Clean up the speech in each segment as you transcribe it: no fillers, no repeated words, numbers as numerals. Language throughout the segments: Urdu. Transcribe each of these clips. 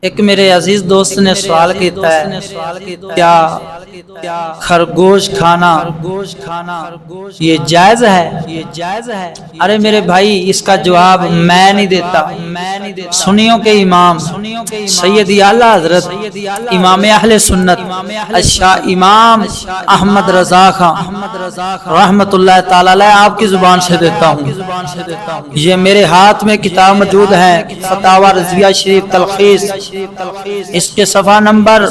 ایک میرے عزیز دوست نے سوال کیتا ہے کیا خرگوش کھانا یہ جائز ہے؟ ارے میرے بھائی اس کا جواب میں نہیں دیتا، سنیوں کے امام سیدی اعلیٰ حضرت امام اہل سنت الشاہ امام احمد رضا خان رحمت اللہ تعالی علیہ آپ کی زبان سے دیتا ہوں۔ یہ میرے ہاتھ میں کتاب موجود ہے، فتاوی رضویہ شریف تلخیص، اس کے صفحہ نمبر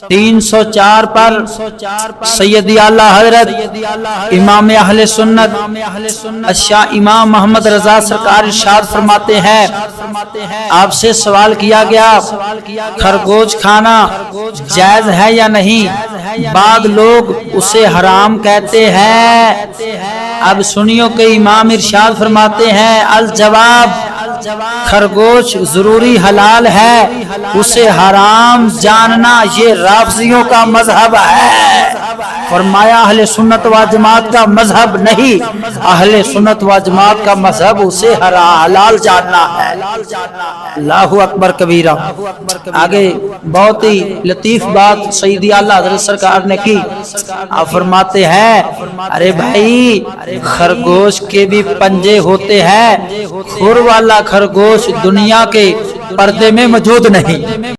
304 پر سیدی اعلیٰ حضرت امام اہل سنت الشاہ امام محمد رضا سرکار ارشاد فرماتے ہیں، آپ سے سوال کیا گیا خرگوش کھانا جائز ہے یا نہیں؟ بعض لوگ اسے حرام کہتے ہیں۔ اب سنیوں کے امام ارشاد فرماتے ہیں، الجواب خرگوش ضروری حلال ہے، اسے حرام جاننا یہ رافضیوں کا مذہب ہے۔ فرمایا اہل سنت و جماعت کا مذہب نہیں، اہل سنت و جماعت کا مذہب اسے حلال جاننا ہے۔ اللہ اکبر کبیرہ۔ آگے بہت ہی لطیف بات سیدی اعلیٰ حضرت سرکار نے کی، آپ فرماتے ہیں ارے بھائی خرگوش کے بھی پنجے ہوتے ہیں، کھر والا خرگوش دنیا کے پردے میں موجود نہیں۔